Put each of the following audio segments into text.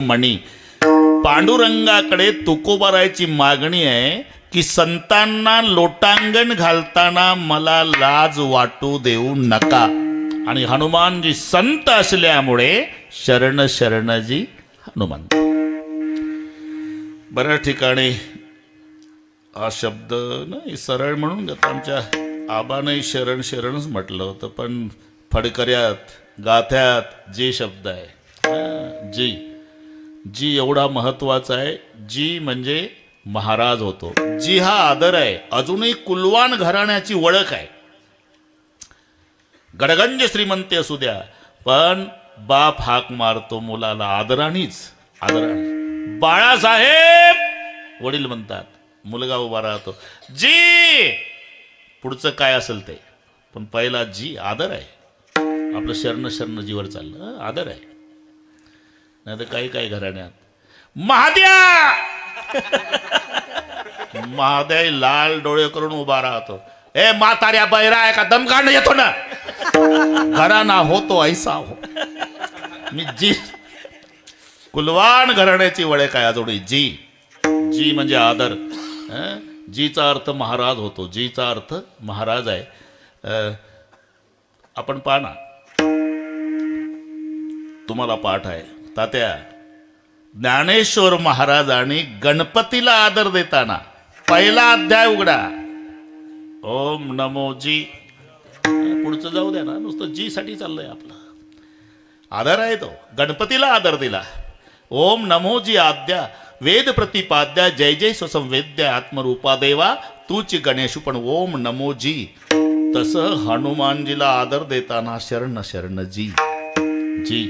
मणी पांडुरंगाकडे तुकोबारायची मागणी आहे की संतांना लोटांगण घालताना मला लाज वाटू देऊ नका. आणि हनुमानजी संत असल्यामुळे शरण शरणजी हनुमान. बऱ्याच ठिकाणी हा शब्द नाही सरळ म्हणून घेतो. आमच्या आबाने शरण शरणच म्हटलं होतं, पण फडकऱ्यात गाथ्यात जी शब्द आहे जी जी एवढा महत्वाचा आहे. जी म्हणजे महाराज होतो. जी हा आदर आहे. अजूनही कुलवान घराण्याची ओळख आहे. गडगंज श्रीमंती असू द्या, पण बाप हाक मारतो मुलाला आदरानेच. आदराने बाळासाहेब वडील म्हणतात, मुलगा उभा राहतो जी, पुढचं काय असेल ते, पण पहिला जी आदर आहे. आपलं शरण शरण जीवर चाललं आदर आहे. नाही तर काही काही घराण्यात महाद्या महाद्या लाल डोळे करून उभा राहतो. ए म्हाताऱ्या बैरा आहे का, दम काढणं येतो ना, घराणा होतो ऐसा हो. मी जी कुलवान घराण्याची ओळख आहे अजूनही. जी जी म्हणजे आदर. जीचा अर्थ महाराज होतो. जीचा अर्थ महाराज आहे. आपण पाहा ना, तुम्हाला पाठ आहे तात्या, ज्ञानेश्वर महाराजांनी गणपतीला आदर देताना पहिला अध्याय उघडा, ओम नमो जी. पुढचं जाऊ द्या ना, नुसतं जी साठी चाललंय आपलं. आदर आहे तो. गणपतीला आदर दिला. ओम नमो जी आद्या वेद प्रतिपाद्या जय जय स्वसंवेद्या आत्मरूपा देवा तूच गणेशू. पण ओम नमो जी. तसं हनुमानजीला आदर देताना शरण शरण जी जी.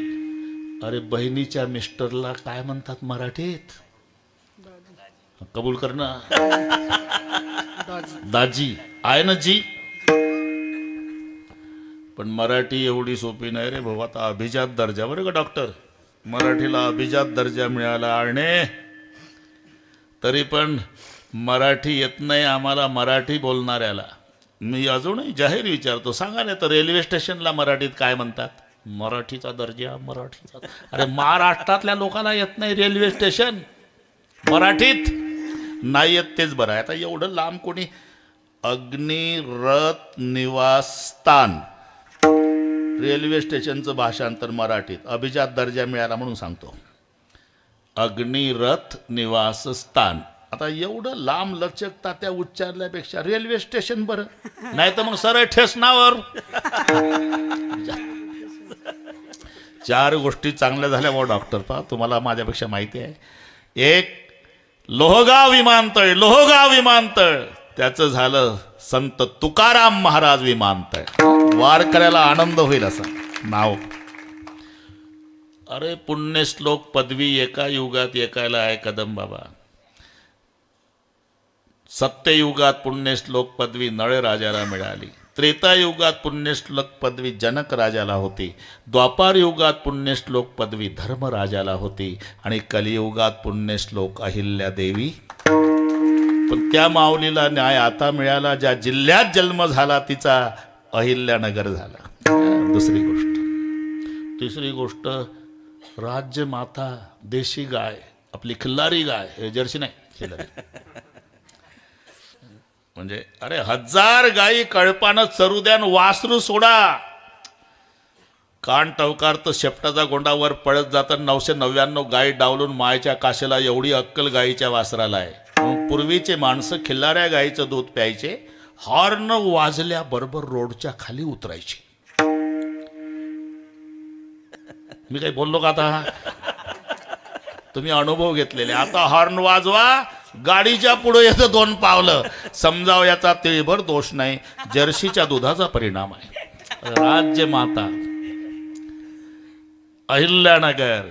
अरे बहिणीच्या मिस्टरला काय म्हणतात मराठीत? कबूल कर ना, दाजी आहे ना जी. पण मराठी एवढी सोपी नाही रे भाऊ. आता अभिजात दर्जा, बरं का डॉक्टर, मराठीला अभिजात दर्जा मिळाला. आणि तरी पण मराठी येत नाही आम्हाला मराठी बोलणाऱ्याला. मी अजूनही जाहीर विचारतो, सांगा नाही तर रेल्वे स्टेशनला मराठीत काय म्हणतात? मराठीचा दर्जा, मराठीचा. अरे महाराष्ट्रातल्या लोकांना येत नाही रेल्वे स्टेशन मराठीत नाही येत, तेच बरं आहे. आता एवढं लांब कोणी अग्निरथ निवासस्थान रेल्वे स्टेशनचं भाषांतर मराठीत, अभिजात दर्जा मिळाला म्हणून सांगतो. अग्निरथ निवासस्थान. आता एवढं लांब लचकता त्या उच्चारल्यापेक्षा रेल्वे स्टेशन बरं, नाही तर मग सरळ ठेसनावर. चार गोष्टी चांगल्या झाल्या बा डॉक्टर. पहा तुम्हाला माझ्यापेक्षा माहिती आहे. एक लोहगाव विमानतळ, लोहगाव विमानतळ त्याचं झालं संत तुकाराम महाराज विमानतळ. वारकऱ्याला आनंद होईल असं नाव. अरे पुण्यश्लोक पदवी एका युगात एकायला आहे कदम बाबा. सत्ययुगात पुण्यश्लोक पदवी नळ राजाला मिळाली. त्रेतायुगात पुण्यश्लोक पदवी जनक राजाला होती. द्वापार युगात पुण्यश्लोक पदवी धर्मराजाला होती. आणि कलियुगात पुण्यश्लोक अहिल्या देवी. पण त्या माऊलीला न्याय आता मिळाला ज्या जिल्ह्यात जन्म झाला तिचा अहिल्यानगर झाला. दुसरी गोष्ट. तिसरी गोष्ट, राज्य माता देशी गाय, आपली खिल्लारी गाय, हे जर्सी नाही खिल्लारी. म्हणजे अरे 1000 गायी कळपानं चरू द्यान वासरू सोडा. कान टवकार तर शेपटाचा गोंडावर पळत जातात. 999 गायी डावलून मायच्या काशेला एवढी अक्कल गायीच्या वासराला आहे. पूर्वीचे माणसं खिल्लाऱ्या गायीचं दूध प्यायचे. हॉर्न वाजल्याबरोबर रोडच्या खाली उतरायचे. मी काही बोललो का आता? तुम्ही अनुभव घेतलेले. आता हॉर्न वाजवा, गाडीच्या पुढे येतं 2 पावलं. समजाव याचा तिळभर दोष नाही, जर्सीच्या दुधाचा परिणाम आहे. राज्य माता अहिल्यानगर,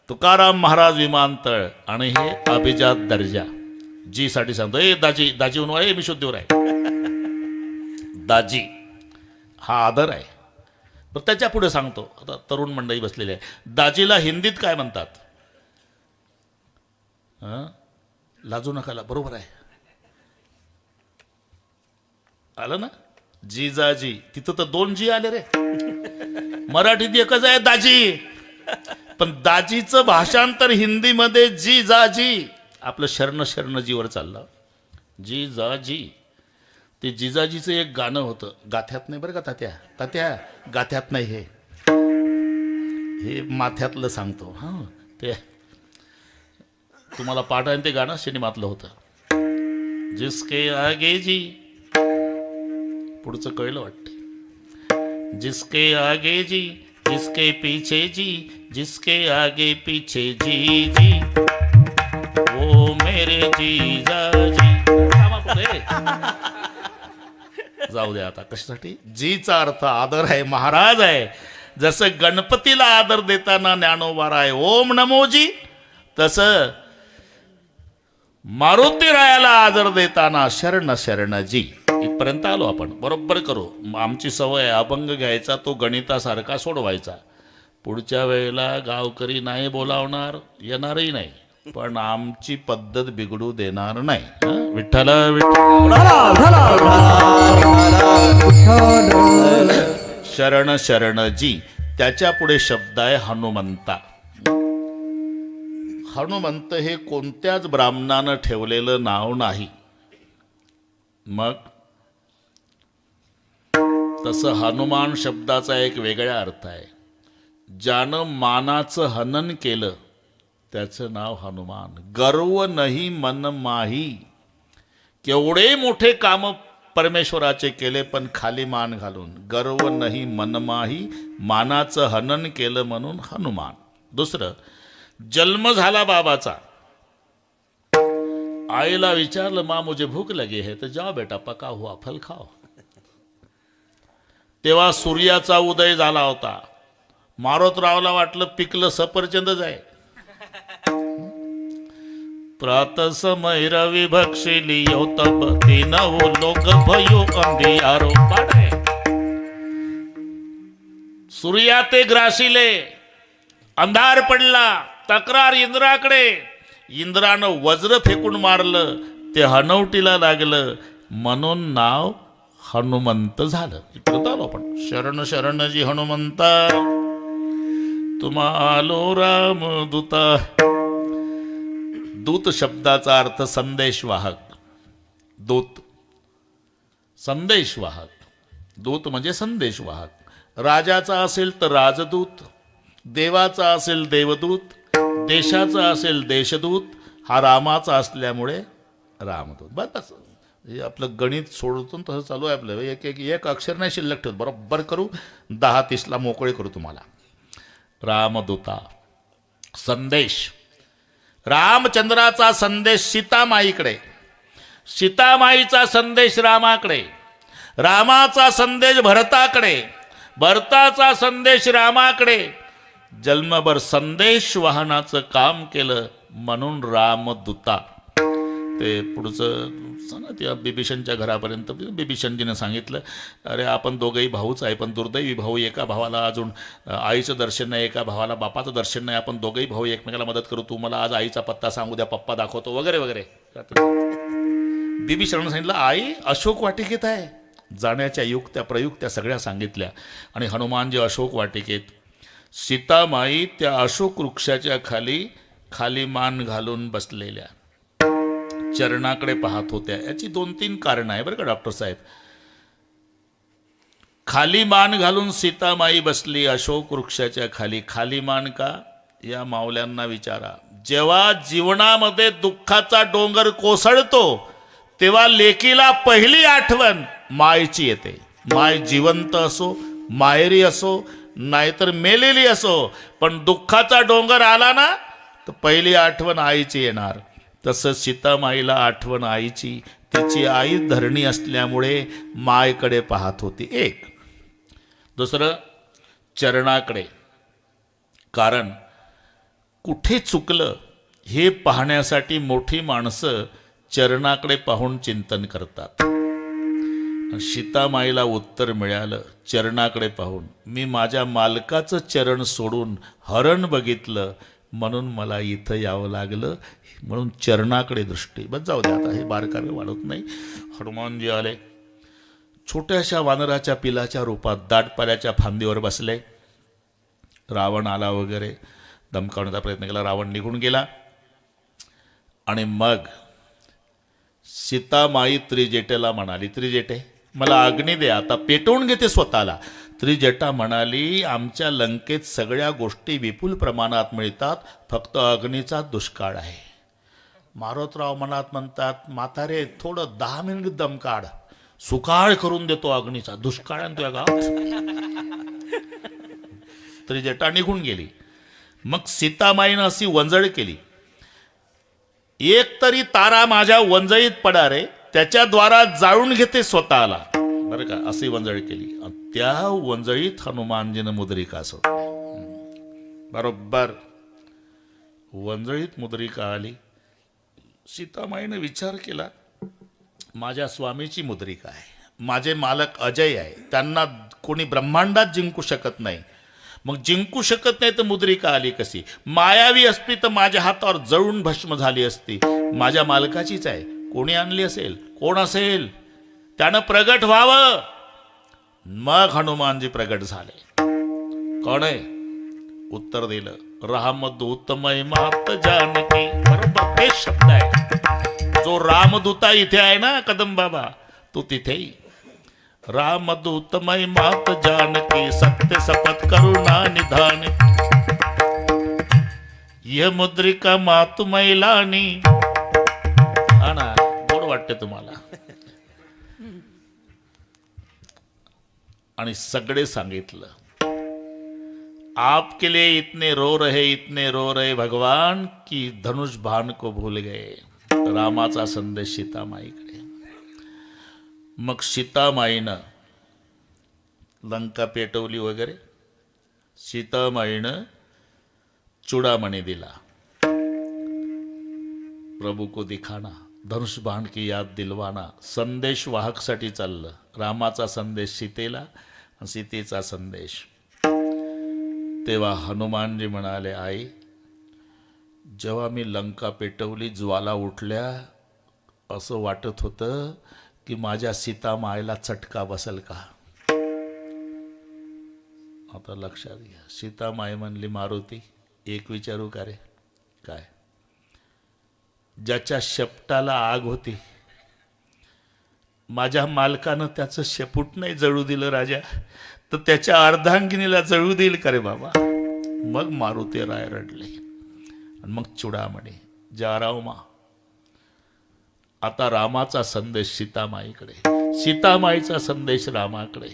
तुकाराम महाराज विमानतळ आणि हे अभिजात दर्जा. जी साठी सांगतो. ए दाजी, दाजी म्हणून आहे मी शुद्धीवर आहे. दाजी हा आदर आहे. पण त्याच्या पुढे सांगतो, आता तरुण मंडळी बसलेली आहे. दाजीला हिंदीत काय म्हणतात? लाजू नकाला, बरोबर आहे. आलं ना? जिजाजी. तिथं तर 2 जी आले रे. मराठीत एकच आहे दाजी. पण दाजीचं भाषांतर हिंदीमध्ये जी जाजी, आपलं शरण शरणजीवर चाललं. जी जाजी, ते जिजाजीचं एक गाणं होतं. गाथ्यात नाही बरं का तात्या, तात्या गाथ्यात नाही, हे माथ्यातलं सांगतो. हां, ते तुम्हाला पाठ आहे ते गाणं सिनेमातलं होतं. जिसके आगे जी, पुढचं कळलं वाटते. जिसके आगे जी, जिसके पीछे जी, जिसके आगे पीछे जी जी, वो मेरे जीजा जी. जाऊ दे आता, कशासाठी? जीचा अर्थ आदर आहे, महाराज आहे. जसं गणपतीला आदर देताना ज्ञानोबा आहे ओम नमोजी, तसं मारुतीरायाला आदर देताना शरण शरणजी. इथपर्यंत आलो आपण, बरोबर करू. आमची सवय आहे अभंग घ्यायचा, तो गणितासारखा सोडवायचा. पुढच्या वेळेला गावकरी नाही बोलावणार, येणारही नाही, पण आमची पद्धत बिघडू देणार नाही. विठ्ठल शरण शरणजी. त्याच्या पुढे शब्द आहे हनुमंता. हनुमंत हे कोणत्याच ब्राह्मणानं ठेवलेलं नाव नाही. मग तसं हनुमान शब्दाचा एक वेगळा अर्थ आहे. ज्यानं मानाचं हनन केलं त्याचं नाव हनुमान. गर्व नाही मन माही. केवढे मोठे काम परमेश्वराचे केले, पण खाली मान घालून. गर्व नाही मन माही, मानाचं हनन केलं म्हणून हनुमान. दुसरं, जन्म झाला बाबाचा. आईला विचारलं, माँ मुझे भूख लगी है, तर जाओ बेटा पका हुआ फल खाओ. तेव्हा सूर्याचा उदय झाला होता. मारोतरावला वाटलं पिकलं सफरचंदच आहे. प्रात समय रवि भक्षिलियो तब तीनवो लोक भयो अंधियारो पाडे. सूर्या ते ग्रासिले, अंधार पडला. तक्रार इंद्राकडे. इंद्रानं वज्र फेकून मारलं, ते हनवटीला लागलं, म्हणून नाव हनुमंत झालं. इकडं आलो आपण. शरण शरणजी हनुमंता, तुम्हालो राम दूता. दूत शब्दाचा अर्थ संदेशवाहक. दूत संदेशवाहक. दूत म्हणजे संदेशवाहक. राजाचा असेल तर राजदूत, देवाचा असेल देवदूत, देशाचा असेल देशदूत. हा रामाचा असल्यामुळे रामदूत. बस हे आपलं गणित सोडून तसं चालू आहे आपलं. एक अक्षर नाही शिल्लक ठेवत. बरोबर करू. 10:30 मोकळे करू तुम्हाला. रामदूता. संदेश. रामचंद्राचा संदेश सीतामाईकडे, सीतामाईचा संदेश रामाकडे, रामाचा संदेश भरताकडे, भरताचा संदेश रामाकडे. जन्मभर संदेश वाहनाचं काम केलं म्हणून रामदूता. ते पुढचं सांगा, त्या बिभीषणच्या घरापर्यंत बिभीषणजीनं सांगितलं, अरे आपण दोघंही भाऊच आहे, पण दुर्दैवी भाऊ. एका भावाला अजून आईचं दर्शन नाही, एका भावाला बापाचं दर्शन नाही. आपण दोघंही भाऊ एकमेकाला मदत करू. तू मला आज आईचा पत्ता सांगू द्या, पप्पा दाखवतो, वगैरे वगैरे. बिभीषणानं सांगितलं, आई अशोक वाटिकेत आहे. जाण्याच्या युक्त्या प्रयुक्त्या सगळ्या सांगितल्या. आणि हनुमानजी अशोक वाटिकेत, सीतामाई त्या अशोक वृक्षाच्या खाली खाली मान घालून बसलेल्या चरणाकडे पाहत होत्या. याची 2-3 कारणं आहे बरं का डॉक्टर साहेब. खाली मान घालून सीतामाई बसली अशोक वृक्षाच्या खाली. खाली मान का? या माऊल्यांना विचारा. जेव्हा जीवनामध्ये दुःखाचा डोंगर कोसळतो तेव्हा लेकीला पहिली आठवण मायची येते. माय जिवंत असो, माहेरी असो, नाहीतर मेलेली असो, पण दुःखाचा डोंगर आला ना तर पहिली आठवण आईची येणार. तसं सीतामाईला आठवण आईची. तिची आई धरणी असल्यामुळे मायकडे पाहत होती. एक. दुसरं, चरणाकडे. कारण कुठे चुकलं हे पाहण्यासाठी मोठी माणसं चरणाकडे पाहून चिंतन करतात. सीतामाईला उत्तर मिळालं चरणाकडे पाहून. मी माझ्या मालकाचं चरण सोडून हरण बघितलं म्हणून मला इथं यावं लागलं, म्हणून चरणाकडे दृष्टी. बस जाऊ दे आता, हे बारकावे वाढत नाही. हनुमानजी आले. छोट्याशा वानराच्या पिलाच्या रूपात दाटपाल्याच्या फांदीवर बसले. रावण आला वगैरे. धमकावण्याचा प्रयत्न केला. रावण निघून गेला. आणि मग सीतामाई त्रिजटेला म्हणाली, त्रिजटे मला अग्नी दे, आता पेटवून घेते स्वतःला. त्रिजटा म्हणाली, आमच्या लंकेत सगळ्या गोष्टी विपुल प्रमाणात मिळतात, फक्त अग्नीचा दुष्काळ आहे. मारुतराव मनात म्हणतात, म्हातारे थोडं 10 मिनिट दम काढ, सुकाळ करून देतो अग्नीचा, दुष्काळ आणतोय गावात. त्रिजटा निघून गेली. मग सीतामाईनं अशी वंजळ केली, एक तरी तारा माझ्या वंजळीत पडा रे, त्याच्याद्वारा जाळून घेते स्वतःला, बरं का, अशी वंजळी केली. त्या वंजळीत हनुमानजीनं मुद्रिका सोडली. बरोबर वंजळीत मुद्रिका आली. सीतामाईनं विचार केला, माझ्या स्वामीची मुद्रिका आहे, माझे मालक अजय आहे, त्यांना कोणी ब्रह्मांडात जिंकू शकत नाही. मग जिंकू शकत नाही तर मुद्रिका आली कशी? मायावी असती तर माझ्या हातावर जळून भस्म झाली असती. माझ्या मालकाचीच आहे. कोणी आणली असेल? कोण असेल? त्यानं प्रगट व्हावं. मग हनुमानजी प्रगट झाले. कोण आहे? उत्तर दिलं, रामदूतमय मात जानकी. बरोबर तेच शब्द आहे. जो रामदूता इथे आहे ना कदम बाबा, तो तिथेही रामदूतमय मात जानकी, सत्य सपथ करुणा निधान. यह मुद्रिका मातु मैलानी. हा ना, गोड वाटते तुम्हाला. आणि सगळे सांगितलं, आपके लिए इतने रो रहे भगवान की धनुष बाण को भूल गए. रामाचा संदेश सीतामाईकडे. मग सीतामाईनं लंका पेटवली वगैरे. सीतामाईनं चुडामणी दिला, प्रभू को दिखाना, धनुष बाण की याद दिलवाना. संदेश वाहकसाठी चाललं. रामाचा संदेश सीतेला, सीतेचा संदेश. तेव्हा हनुमानजी म्हणाले, आई जेव्हा मी लंका पेटवली, ज्वाला उठल्या, असं वाटत होतं की माझ्या सीतामाईला चटका बसेल का. आता लक्षात घ्या. सीतामाई म्हणली, मारुती एक विचारू का रे? काय? ज्याच्या शेपटाला आग होती, माझ्या मालकानं त्याचं शेपूट नाही जळू दिलं राजा, तर त्याच्या अर्धांगिनीला जळू देईल का रे बाबा? मग मारुती राय रडले. आणि मग चुडामणी, जारावमा. आता रामाचा संदेश सीतामाईकडे, सीतामाईचा संदेश रामाकडे.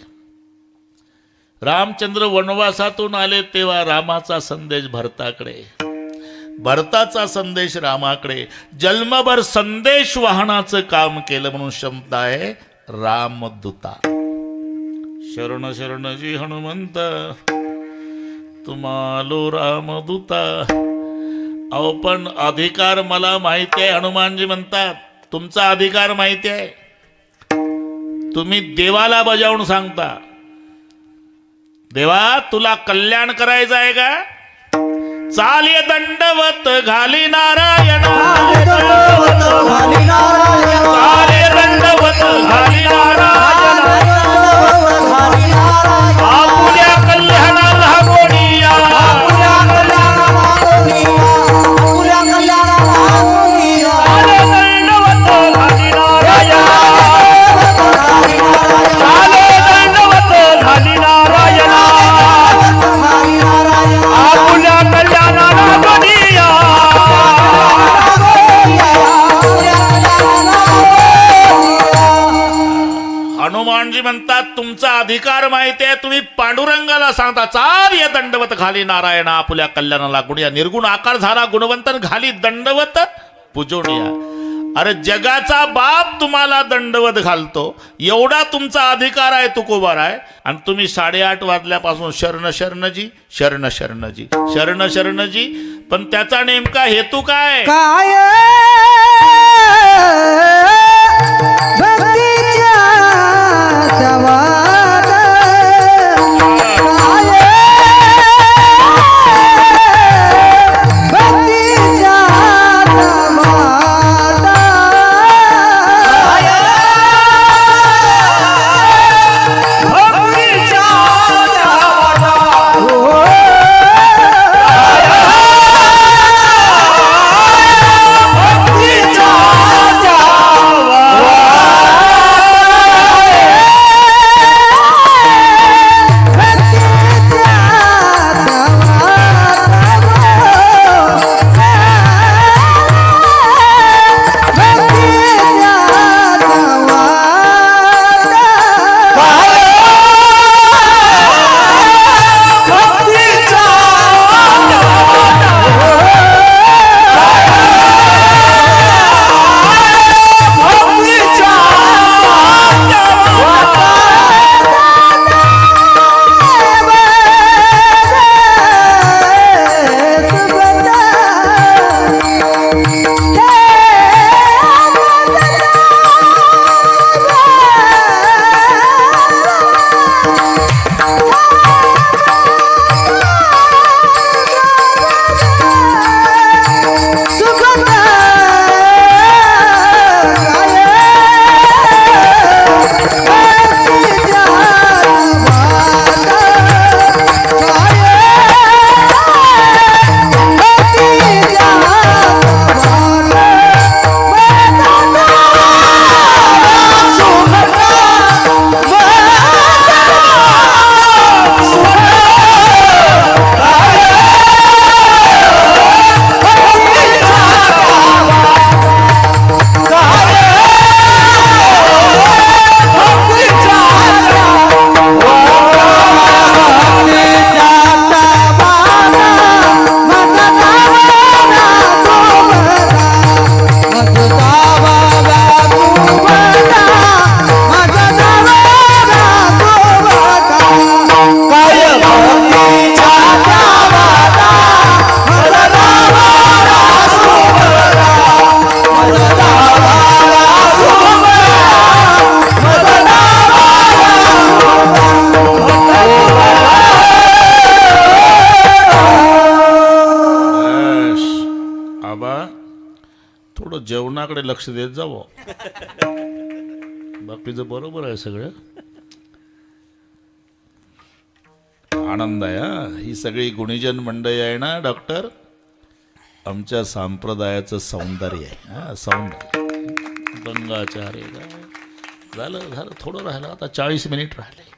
रामचंद्र वनवासातून आले तेव्हा रामाचा संदेश भरताकडे, भरताचा संदेश रामाकडे. जन्मभर संदेश वाहनाचं काम केलं म्हणून शब्द आहे रामदूता. शरण शरणजी हनुमंत, तुम्हालो रामदूता. अहो पण अधिकार मला माहिती आहे. हनुमानजी म्हणतात, तुमचा अधिकार माहिती आहे, तुम्ही देवाला बजावून सांगता, देवा तुला कल्याण करायचं आहे का? चाले दंडवत घाली नारायणा, चाले दंडवत घाली नारायणा, आपुल्या कल्याणाला गोडिया, चाले दंडवत घाली नारायणा, चाले दंडवत घाली नारायणा, आपुल्या कल्याणाला गोडिया. हनुमानजी म्हणतात, तुमचा अधिकार माहिती आहे, तुम्ही पांडुरंगाला सांगता, चाल या दंडवत घाली नारायण, आपुल्या कल्याणाला गुणिया. निर्गुण आकार झाला गुणवंतन, घाली दंडवत पुजोनिया. अरे जगाचा बाप तुम्हाला दंडवत घालतो, एवढा तुमचा अधिकार आहे तुकोबार आहे. आणि तुम्ही 8:30 वाजल्यापासून शरण शरणजी, शरण शरणजी, शरण शरणजी. पण त्याचा नेमका हेतू काय? काय आबा थोडं जेवणाकडे लक्ष देत जावं. बाकीचं बरोबर आहे सगळं. आनंद आहे हा. ही सगळी गुणीजन मंडळी आहे ना डॉक्टर, आमच्या संप्रदायाचं सौंदर्य आहे. हा सौंदर्य. गंगाचार्य झालं थोडं राहिलं, आता 40 मिनिट राहिले.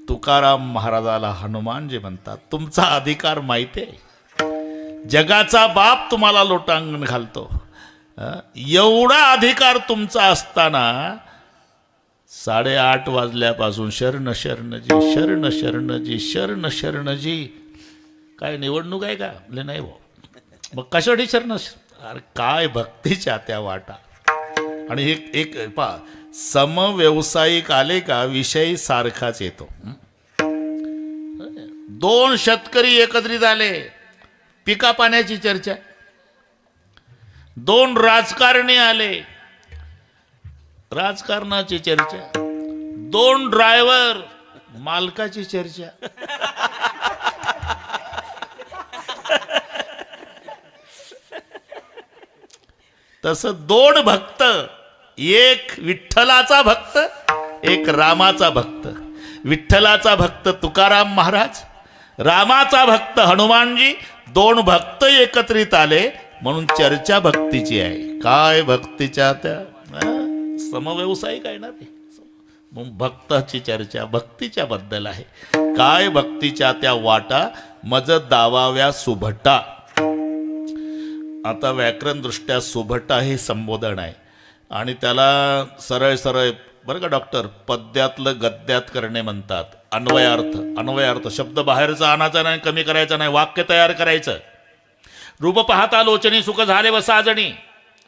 तुकाराम महाराजाला हनुमानजी म्हणतात. तुमचा अधिकार माहिती आहे, जगाचा बाप तुम्हाला लोटांगण घालतो. एवढा अधिकार तुमचा असताना 8:30 वाजल्यापासून शरण शरणजी शरण शरणजी शरण शरणजी. काय निवडणूक आहे का? म्हणजे नाही भाऊ. मग कशासाठी शरण? अरे काय भक्तीच्या त्या वाटा. आणि एक समव्यवसायिक आले का विषय सारखाच येतो. 2 शेतकरी एकत्रित आले, पिका पाण्याची चर्चा. 2 राजकारणी आले, राजकारणाची चर्चा. 2 ड्रायव्हर, मालकाची चर्चा. तसं 2 भक्त, एक विठ्ठलाचा भक्त, एक रामाचा भक्त. विठ्ठलाचा भक्त तुकाराम महाराज, रामाचा भक्त हनुमानजी. 2 भक्त एकत्रित आले म्हणून चर्चा भक्तीची आहे. काय भक्तीच्या त्या समव्यवसायिक आहे ना ते. मग भक्ताची चर्चा भक्तीच्या बद्दल आहे. काय भक्तीच्या त्या वाटा मज दावाव्या सुभटा. आता व्याकरण दृष्ट्या सुभटा हे संबोधन आहे आणि त्याला सरळ सरळ बरं का डॉक्टर, पद्यातलं गद्यात करणे म्हणतात. अन्वयार्थ, अन्वयार्थ शब्द बाहेरचा आणायचा नाही, कमी करायचा नाही, वाक्य तयार करायचं. रूप पाहता लोचनी सुख झाले व साजणी.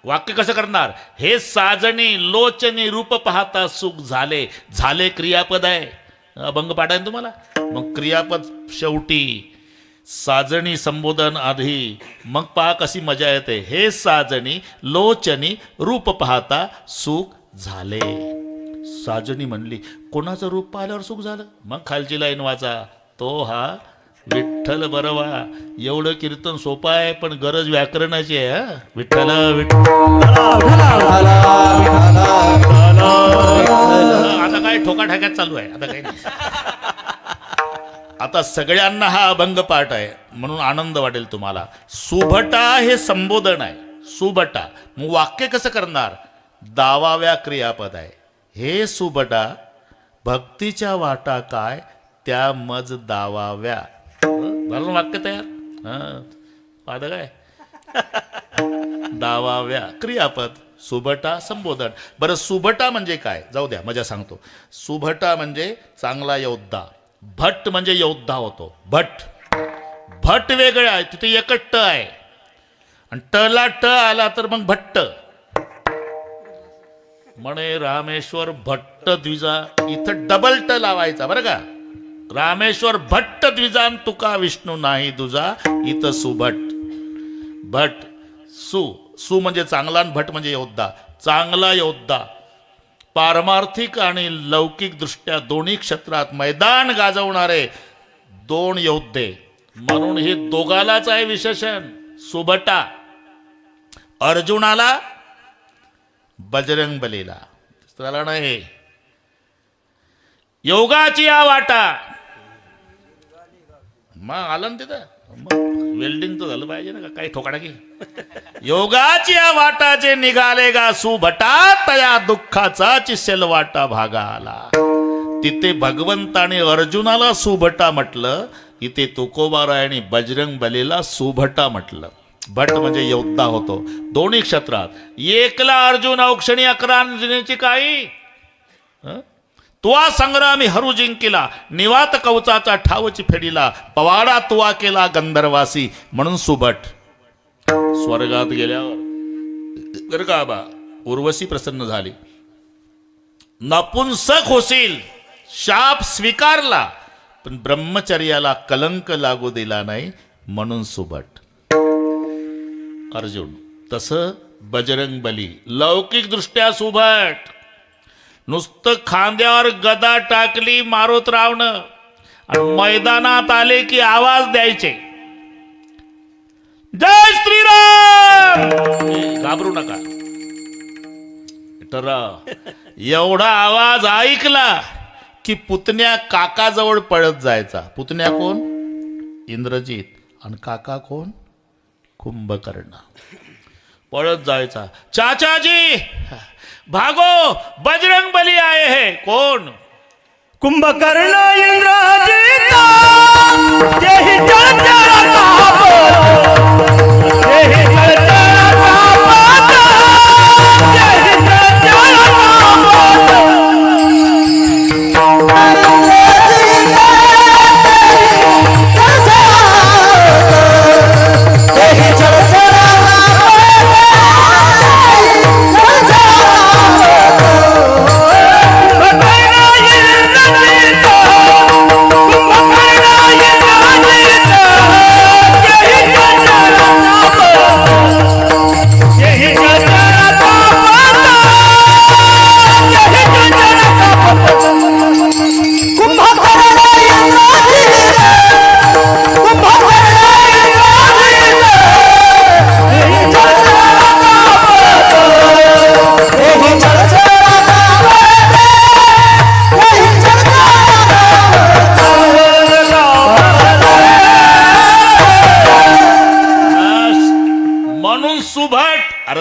वाक्य कसं करणार? हे साजणी लोचनी रूप पाहता सुख झाले. झाले क्रियापद आहे, अभंग पाठ आहे तुम्हाला. मग क्रियापद शेवटी, साजणी संबोधन आधी, मग पहा कशी मजा येते. हे साजणी लोचनी रूप पाहता सुख झाले. साजणी म्हणली, कोणाचं रूप पाहिल्यावर सुख झालं? मग खालची लाईन वाचा, तो हा विठ्ठल बरवा. एवढं कीर्तन सोपं आहे पण गरज व्याकरणाची आहे. हा विठ्ठल आता काय ठोकाठाक्यात चालू आहे, आता काही नाही. आता सगळ्यांना हा अभंग पाठ आहे म्हणून आनंद वाटेल तुम्हाला. सुभटा हे संबोधन आहे. सुभटा मग वाक्य कसं करणार? दावाव्या क्रियापद आहे. हे सुभटा भक्तीच्या वाटा काय त्या मज दावाव्या. झालं वाक्य तयार. पाहता काय दावाव्या क्रियापद. सुभटा संबोधन. बरं सुभटा म्हणजे काय? जाऊ द्या मजा सांगतो. सुभटा म्हणजे चांगला योद्धा. भट म्हणजे योद्धा होतो. भट, भट वेगळं आहे, तिथे एकच ट आहे आणि टला ट आला तर मग भट्ट. म्हणे रामेश्वर भट्ट द्विजा, इथं डबल ट लावायचा बरं का. रामेश्वर भट्ट द्विजा तुका विष्णू नाही दुजा. इथं सुभट. भट सु म्हणजे चांगला आणि भट म्हणजे योद्धा. चांगला योद्धा पारमार्थिक आणि लौकिक दृष्ट्या दोन्ही क्षेत्रात मैदान गाजवणारे 2 योद्धे म्हणून हे दोघालाच आहे विशेषण सुभटा. अर्जुनाला, बजरंग बलीला, त्याला नाही. योगाची या वाटा. मग आलं ना तिथं, वेल्डिंग तर झालं पाहिजे ना, काही ठोकाटाकी. योगाची या वाटाचे निघाले गा सुभटा, तया दुःखाचा चिसेल वाटा भागा आला. तिथे भगवंताने अर्जुनाला सुभटा म्हटलं, इथे तुकोबारायाने बजरंग बलीला सुभटा म्हटलं. भट म्हणजे योद्धा होतो दोन्ही क्षेत्रात. एकला अर्जुन औक्षणी 11 अंजनीची काही. तुवा संग्रामी हरू जिंकिला, निवात कवचाचा ठावची फेडीला, पवाडा तुवा केला गंधर्वासी म्हणून सुभट. स्वर्गात गेल्यावर बरं का बा उर्वशी प्रसन्न झाली. नपुंसक होशील शाप स्वीकारला पण ब्रह्मचर्याला कलंक लागू दिला नाही म्हणून सुभट. अर्जुन तसं बजरंग बली लौकिक दृष्ट्या सुभट. नुसतं खांद्यावर गदा टाकली मारुतरावनं आणि मैदानात आले की आवाज द्यायचे, जय घाबरू नका. तर एवढा आवाज ऐकला की पुतण्या काकाजवळ पळत जायचा. पुतण्या कोण? इंद्रजित. आणि काका कोण? कुंभकर्ण. पळत जायचा. चाचाजी भागो, बजरंग बली आए है. कोण? कुंभकर्ण इंद्रजित तेहि चर्चा कापत, तेहि चर्चा कापत, तेहि चर्चा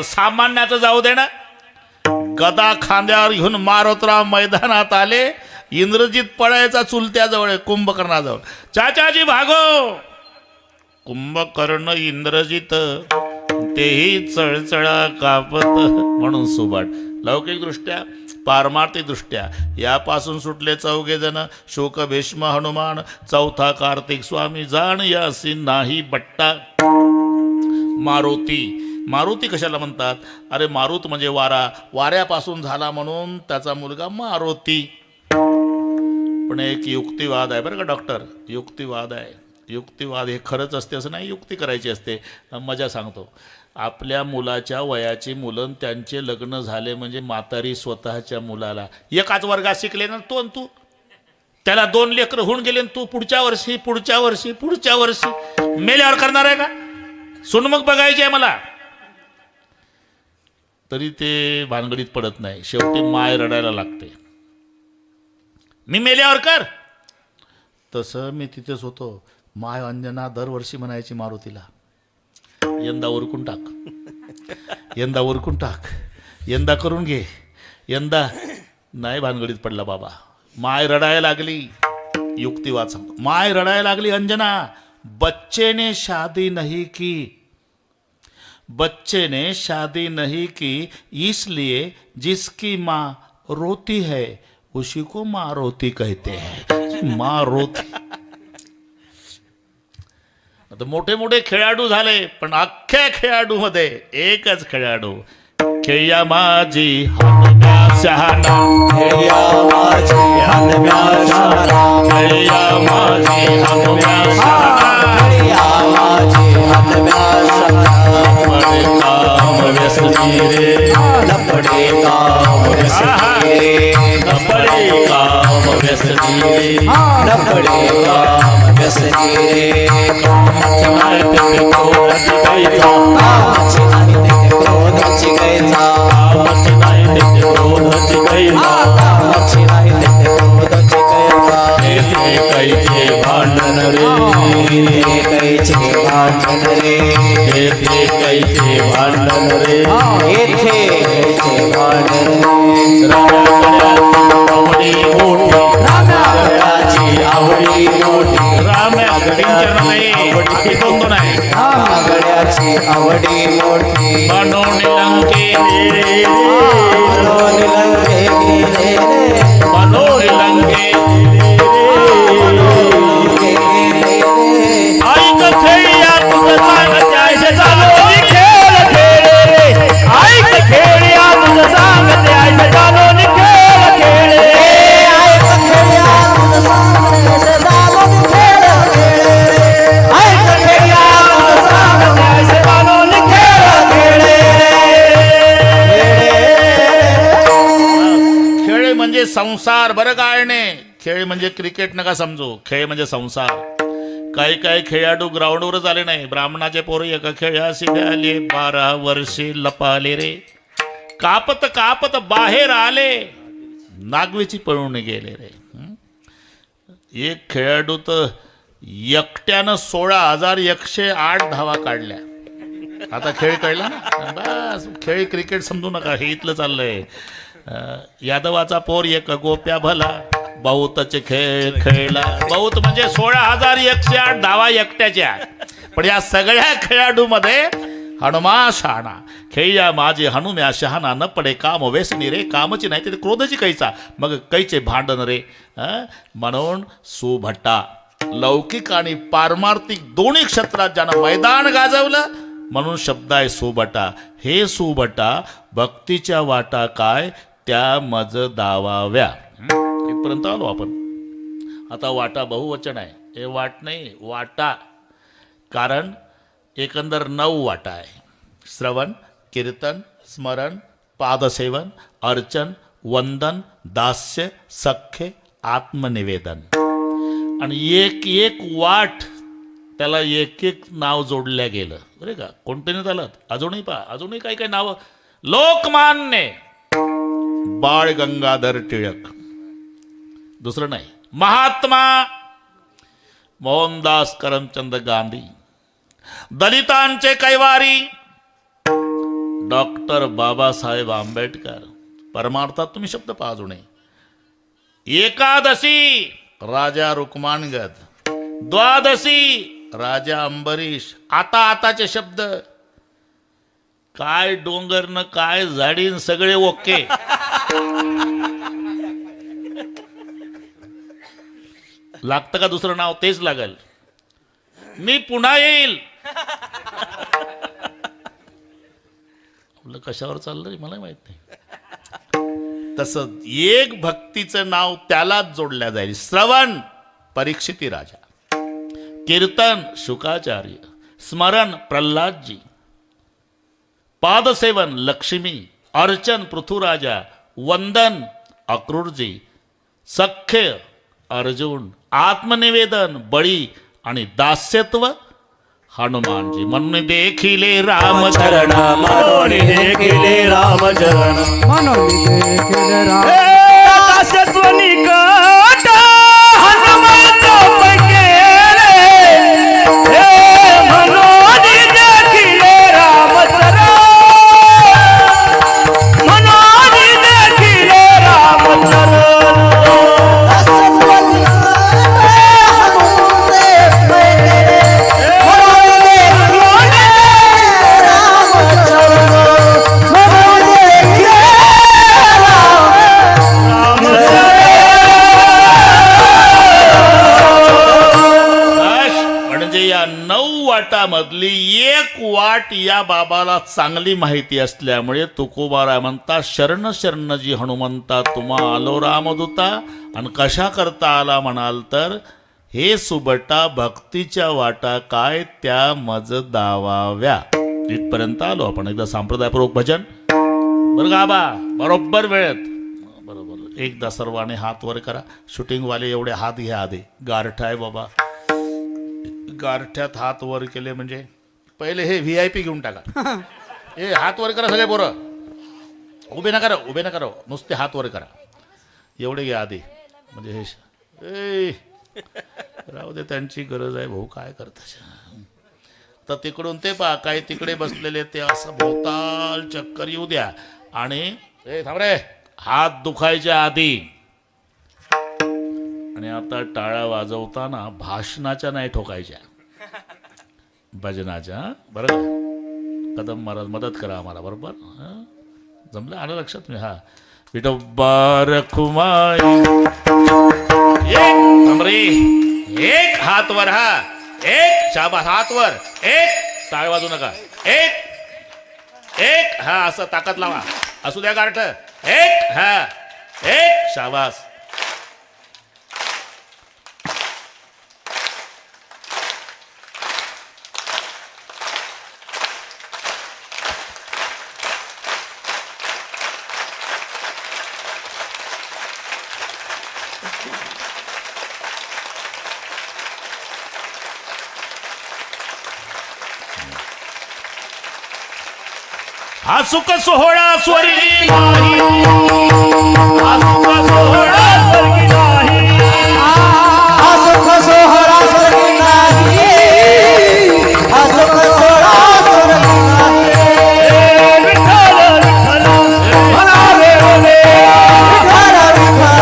सामान्याचं जाऊ दे ना. गदा खांद्यावर घेऊन मारोतराव मैदानात आले. इंद्रजित पळायचा चुलत्याजवळ, कुंभकर्णाजवळ. चाचाजी भागो. कुंभकर्ण इंद्रजित तेही चळचळा कापत म्हणून सुभाट. लौकिक दृष्ट्या, पारमार्थिक दृष्ट्या यापासून सुटले चौघे जण. शोक भीष्म हनुमान, चौथा कार्तिक स्वामी, जाण यासी नाही बट्टा. मारुती. मारुती कशाला म्हणतात? अरे मारुत म्हणजे वारा, वाऱ्यापासून झाला म्हणून त्याचा मुलगा मारुती. पण एक युक्तिवाद आहे बरं का डॉक्टर, युक्तिवाद आहे. युक्तिवाद हे खरंच असते असं नाही, युक्ती करायची असते. मजा सांगतो. आपल्या मुलाच्या वयाची मुलं त्यांचे लग्न झाले म्हणजे म्हातारी स्वतःच्या मुलाला, एकाच वर्गात शिकले ना तो तू, त्याला 2 लेकरं होऊन गेले, तू पुढच्या वर्षी पुढच्या वर्षी पुढच्या वर्षी मेल्यावर करणार आहे का? सुन मग बघायची आहे मला. तरी ते भानगडीत पडत नाही. शेवटी माय रडायला लागते. मी मेल्यावर कर. तसं मी तिथेच होतो. माय अंजना दरवर्षी म्हणायची मारुतीला, यंदा उरकून टाक, यंदा उरकून टाक, यंदा करून घे, यंदा नाही. भानगडीत पडला बाबा. माय रडायला लागली. युक्तिवाद सांगतो. माय रडायला लागली. अंजना, बच्चे ने शादी नहीं की, बच्चे ने शादी नहीं की, इसलिए जिसकी माँ रोती है उसी को माँ रोती कहते हैं. माँ रोती. आता मोठे मोठे खेळाडू झाले, पण अख्ख्या खेळाडू मध्ये एकच खेळाडू, खेळ्या माझी हातम्या शहाणा, खेळ्या माझी हातम्या शहाणा, खेळ्या माझी हातम्या शहाणा, खेळ्या माझी हातम्या शहाणा. लपडे काम व्यसनी रे, लपडे काम व्यसनी रे, लपडे काम व्यसनी रे, लपडे काम व्यसनी रे. कामाची नाही तेथे क्रोधाची गैजा, कामाची नाही तेथे क्रोधाची गैजा, कामाची नाही तेथे क्रोधाची गैजा. येथे कैचे भांडण रे, कैचे भांडण रे, येथे कैचे भांडण रे, येथे कैचे भांडण रे. आवडी मोठी, रामाची आवडी मोठी, आवडी दोन आहे. रामागड्याची आवडी मोठी, बनवून लंके रे, बनवून लंके गेले रे, बनवून लंके ऐक खेळ्या तुझं सांगते ऐसे चालू खेळ खेळ रे, ऐक खेळ्या तुझं सांगते ऐसे चालू खेळ खेळ रे. संसार बरं गाळणे. खेळ म्हणजे क्रिकेट नका समजू, खेळ म्हणजे संसार. काही काही खेळाडू ग्राउंडवरच आले नाही. ब्राह्मणाचे पोरं एका खेळाशी आले, 12 वर्षे लपाले रे, कापत कापत बाहेर आले, नागवेची पळून गेले रे. एक खेळाडू तर एकट्यानं 16,108 धावा काढल्या. आता खेळ कळला ना, बस खेळ क्रिकेट समजू नका, हे इथलं चाललंय. यादवाचा पोर एक गोप्या भला, बहुतचे खेळ खेळला. बहुत म्हणजे 16,108 धावा एकट्याच्या. पण या सगळ्या खेळाडूमध्ये हनुमा शहाणा. खेळ्या माझे हनुम्या शहाणा, न पडे काम व्यसनी रे. कामची नाही ते क्रोधची कैचा, मग कैचे भांडण रे. म्हणून सुभट्टा लौकिक आणि पारमार्थिक दोन्ही क्षेत्रात ज्यानं मैदान गाजवलं, म्हणून शब्द आहे सुभटा. हे सुभटा भक्तीच्या वाटा काय त्या मज दावाव्या. इथपर्यंत आलो आपण. आता वाटा बहुवचन आहे, हे वाट नाही वाटा, कारण एकंदर 9 वाटा आहे. श्रवण, कीर्तन, स्मरण, पादसेवन, अर्चन, वंदन, दास्य, सख्य, आत्मनिवेदन. आणि एक एक वाट त्याला एक एक नाव जोडल्या गेलं बरे का. कोणते नाही चालत. अजूनही पहा, अजूनही काही काही नावं. लोकमान्य बाळ गंगाधर टिळक, दुसरं नाही. महात्मा मोहनदास करमचंद गांधी, दलितांचे कैवारी डॉक्टर बाबासाहेब आंबेडकर. परमार्थात तुम्ही शब्द पहा अजूनही. एकादशी राजा रुक्मानगद, द्वादशी राजा अंबरीश. आता आताचे शब्द काय डोंगर न काय झाडीन सगळे ओके. लागतं का दुसरं नाव? तेच लागल. मी पुन्हा येईल. आपलं कशावर चाललंय मला माहित नाही. तसं एक भक्तीचं नाव त्यालाच जोडल्या जाईल. श्रवण परीक्षिती राजा, कीर्तन शुकाचार्य, स्मरण प्रल्हादजी, पादसेवन लक्ष्मी, अर्चन पृथुराजा, वंदन अक्रूरजी, सख्य अर्जुन, आत्मनिवेदन बळी आणि दास्यत्व हनुमानजी. म्हणून देखिले रामचरण, म्हणून देखिले रामचरण, म्हणून देखील राम दास्यत्व निकट हनुमंत पकेले. म्हणून देखिले रामचरण, म्हणून देखिले रामचरण. वाटामधली एक वाट या बाबाला चांगली माहिती असल्यामुळे तुकोबाराय म्हणता, शरण शरण जी हनुमंता तुम्हा आलो रामदूता. आणि कशा करता आला म्हणाल तर, हे सुबटा भक्तीच्या वाटा काय त्या मज दावाव्या. इथपर्यंत आलो आपण. एकदा संप्रदायपूर्वक भजन बरं का बा, बरोबर वेळेत. बरोबर. एकदा सर्वांनी हात वर करा. शूटिंगवाले एवढे हात घ्या आधी. गारठा आहे बाबा, गारठ्यात हात वर केले म्हणजे पहिले हे VIP घेऊन टाका. हे हात वर करा सगळे पोरं. उभे नका राहू, उभे नका राहू, नुसते हात वर करा. एवढे घ्या आधी म्हणजे हे राहू दे, त्यांची गरज आहे भाऊ. काय करता तर तिकडून ते पहा, काही तिकडे बसलेले ते असं भोवताल चक्कर येऊ द्या. आणि थांब रे, हात दुखायच्या आधी. आणि आता टाळ्या वाजवताना भाषणाच्या नाही ठोकायच्या, भजनाच्या. बरं का? कदम महाराज मदत करा आम्हाला. बरोबर जमलं? आलं लक्षात मी? हा विठोबा रखुमाई. एक हात वर. हा एक शाबास, हात वर. एक टाळ वाजू नका. एक हा असं ताकद लावा. असू द्या गारठ. एक हा एक शाबास. हा सुख सोहळा स्वर्गी नाही, हा सुख सोहळा स्वर्गी नाही, हा सुख सोहळा स्वर्गी नाही, हा सुख सोहळा स्वर्गी नाही. विठ्ठल विठ्ठल म्हणावे रे, विठ्ठल विठ्ठल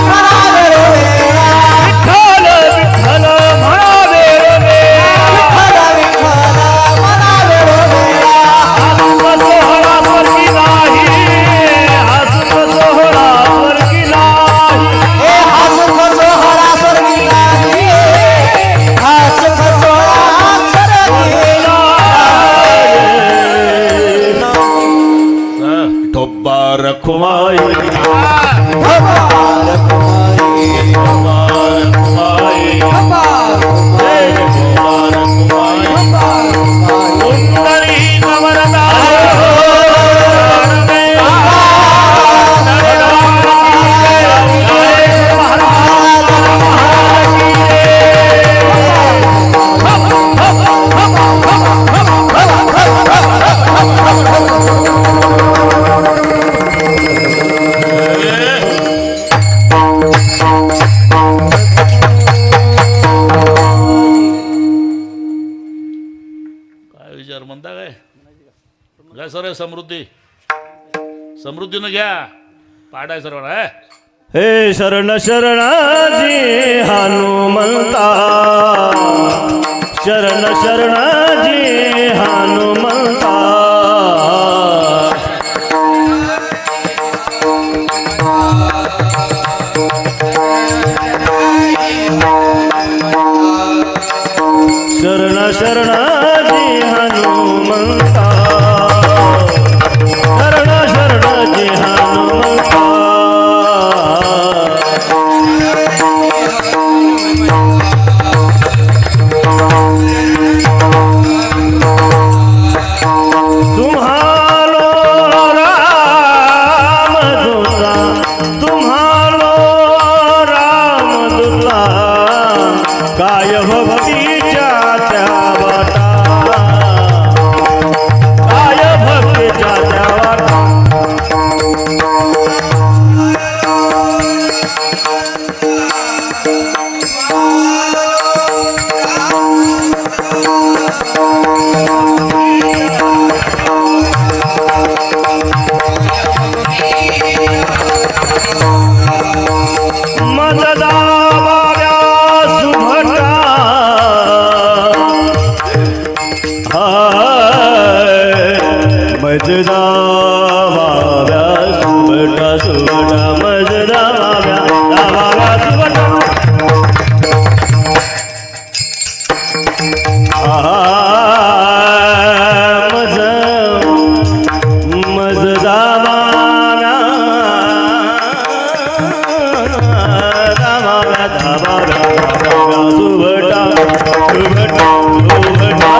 म्हणावे रे, विठ्ठल विठ्ठल म्हणावे रे, विठ्ठल विठ्ठल म्हणावे रे. हा सुख सोहळा स्वर्गी नाही, हा सुख सोहळा स्वर्गी नाही. हे हा सुख सोहळा स्वर्गी नाही, हा सुख सोहळा स्वर्गी ठोब्बा रखुमाई काय विचार म्हणता काय सर समृद्धी समृद्धीनं घ्या पाडाय सर्व हे शरण शरणाजी हनुमंता, शरण शरणाजी हनुमंता. शरण शरणाजी हनुमंता, शरण शरणाजी हनुमंता. तुम्हारो रामदूता, तुम्हारो रामदूता, काय भक्तीच्या त्या वाटा, काय भक्तीच्या त्या वाटा. मजदाव्या सुभटा, मजदाव्या सुभटा, सुभटा मजदाव्या दाव्या सुभटा. मजदाव्या सुभटा सुभटा सुभटा सुभटा.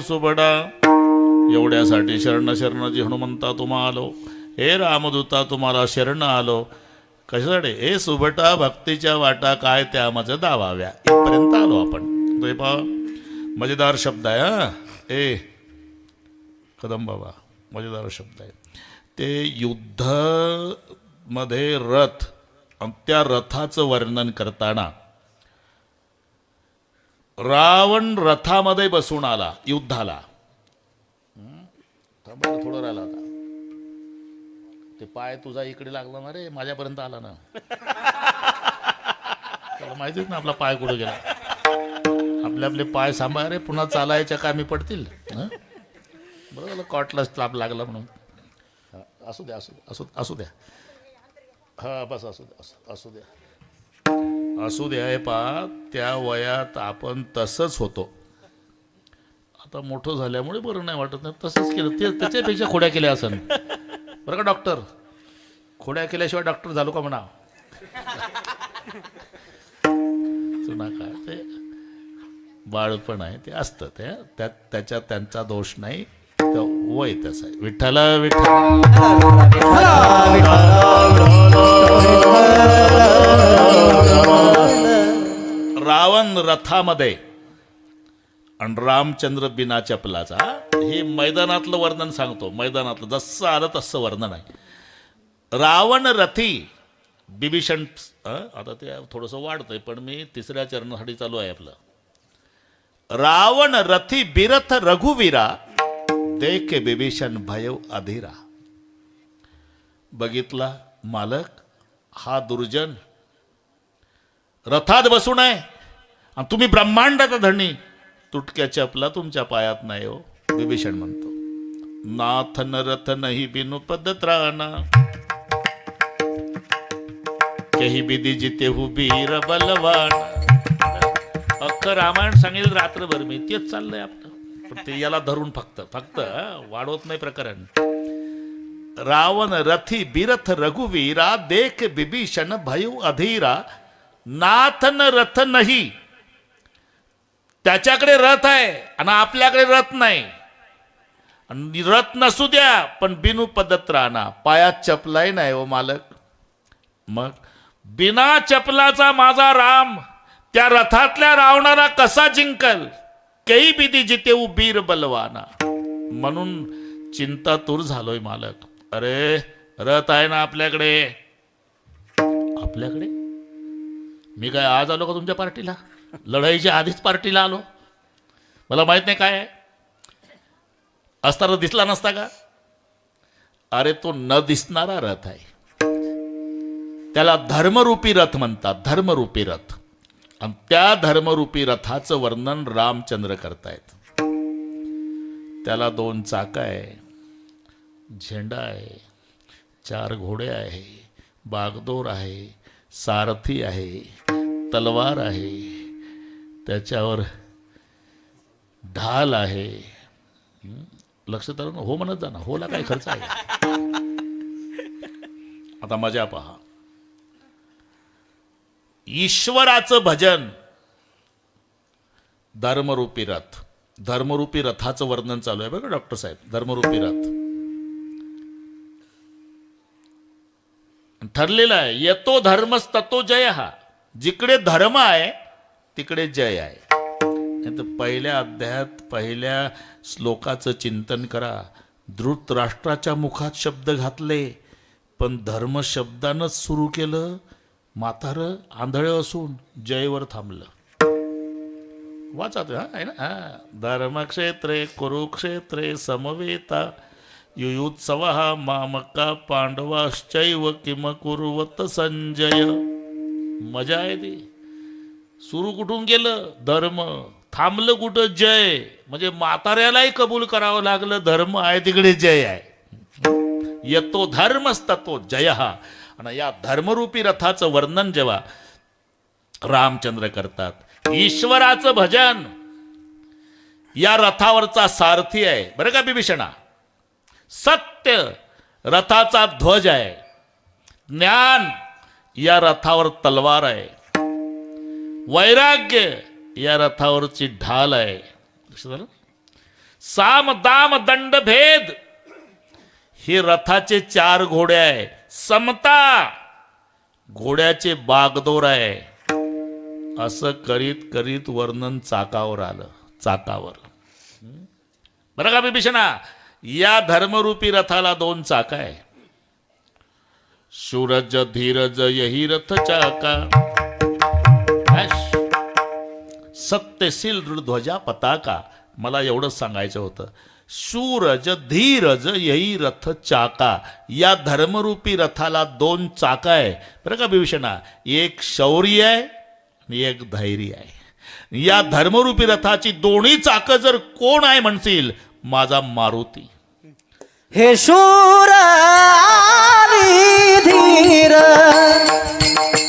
सुबडा एवढ्यासाठी शरण शरणजी हनुमंता तुम्हा आलो. हे रामदूता तुम्हाला शरण आलो. कशासाठी? हे सुबटा भक्तीच्या वाटा काय त्या माझं दावाव्या. इथपर्यंत आलो आपण. तो पहा मजेदार शब्द आहे. हा ए कदम बाबा मजेदार शब्द आहे. ते युद्ध मध्ये रथ आणि त्या रथाचं वर्णन करताना रावण रथामध्ये बसून आला युद्धाला. थोडं राहिला आता. ते पाय तुझा इकडे लागला ना रे, माझ्यापर्यंत आला ना. त्याला माहितीच ना आपला पाय कुठे गेला. आपले आपले पाय सांभाळ रे, पुन्हा चालायच्या कामी पडतील. बरं झालं कॉटला स्लाप लागला म्हणून. असू द्या असू द्या. हा बस असू द्या. असू द्या. हे पा त्या वयात आपण तसंच होतो. आता मोठं झाल्यामुळे बरं नाही वाटत नाही. तसंच केलं ते त्याच्यापेक्षा खोड्या केल्या असं बरं का डॉक्टर. खोड्या केल्याशिवाय डॉक्टर झालो का म्हणा. चुना काय ते बाळपण आहे ते असतं. त्याच्यात त्यांचा दोष नाही. वय तसं आहे. विठ्ठल रावण रथामध्ये आणि रामचंद्र बिना चपलाचा. हे मैदानातलं वर्णन सांगतो. मैदानातलं जसं आलं तसं वर्णन आहे. रावण रथी बिभीषण. आता ते थोडंसं वाढतंय पण मी तिसऱ्या चरणासाठी चालू आहे आपलं. रावण रथी बिरथ रघुवीरा देख बिभीषण भयव अधीरा. बघितला मालक हा दुर्जन रथात बसून आहे आणि तुम्ही ब्रह्मांडाचा धणी. तुटक्या चपला तुमच्या पायात नाही हो. बिभीषण म्हणतो नाथ न रथ नाही बिनु पद त्राणा कही बिदी जिते हु बीर बलवान. अख्खं रामायण सांगेल रात्रभर मी तेच चाललंय आपलं. पण ते याला धरून फक्त वाढवत नाही प्रकरण. रावण रथी बिरथ रघुवीरा देख बिभीषण भयउ अधीरा. नाथ न रथ नाही. त्याच्याकडे रथ आहे आणि आपल्याकडे रथ नाही. आणि रथ नसू द्या पण बिनु पदत्राणा. पायात चपलाही नाही हो मालक. मग बिना चपलाचा माझा राम त्या रथातल्या रावणाला कसा जिंकल. केही बिदी जिते बीर बलवाना. म्हणून चिंतातूर झालोय मालक. अरे रथ आहे ना आपल्याकडे. मी काय आज आलो का तुमच्या पार्टीला. लढाईच्या आधीच पार्टीला आलो. मला माहित नाही काय आहे. असताना दिसला नसता का. अरे तो न दिसणारा रथ आहे. त्याला धर्मरूपी रथ म्हणतात. धर्मरूपी रथ. आणि त्या धर्मरूपी रथाचं वर्णन रामचंद्र करतायत. त्याला 2 चाकं आहे, झेंडा आहे, 4 घोडे आहे, बागदोर आहे, सारथी आहे, तलवार आहे, त्याच्यावर ढाल आहे. लक्ष तर हो म्हणत जा ना. होला काय खर्च आहे. आता मजा पहा. ईश्वराचं भजन धर्मरूपी रथ. धर्मरूपी रथाचं वर्णन चालू आहे बघा डॉक्टर साहेब. धर्मरूपी रथ ठरलेला आहे. येतो धर्मस्ततो जय. हा जिकडे धर्म आहे तिकडे जय आहे. नाही तर पहिल्या अध्यायात पहिल्या श्लोकाचं चिंतन करा. धृतराष्ट्राच्या मुखात शब्द घातले पण धर्म शब्दानंच सुरू केलं. म्हातारं आंधळं असून जयवर थांबलं. वाचा ते. आहे ना. धर्मक्षेत्रे कुरुक्षेत्रे समवेता युयुत्सव मामका पांडवाश्चैव किम कुरुवत संजय. मजा आहे ती. सुरू कुठून गेलं धर्म, थांबलं कुठं जय. म्हणजे म्हाताऱ्यालाही कबूल करावं लागलं धर्म आहे तिकडे जय आहे. येतो धर्मस्ततो जय. आणि या धर्मरूपी रथाचं वर्णन जेव्हा रामचंद्र करतात. ईश्वराचं भजन या रथावरचा सारथी आहे बरं का बिभीषणा. सत्य रथाचा ध्वज आहे. ज्ञान या रथावर तलवार आहे. वैराग्य या रथावरची ढाल आहे. साम दाम दंड भेद हे रथाचे 4 घोडे आहे. समता घोड्याचे बागदोर आहे. असं करीत करीत वर्णन चाकावर आलं. चाकावर बरं का बिभीषणा, या धर्मरूपी रथाला 2 चाक आहे. सूरज धीरज यही रथ चाका, सत्यशील ध्वजा पताका. मला एवढंच सांगायचं होतं. सूरज धीरज यही रथ चाका, या धर्मरूपी रथाला 2 चाका आहे. बरं का बिभीषणा, एक शौर्य आहे आणि एक धैर्य आहे. या धर्मरूपी रथाची दोन्ही चाकं जर कोण आहे म्हणशील, माझा मारुती. हे शूर आणि धीर,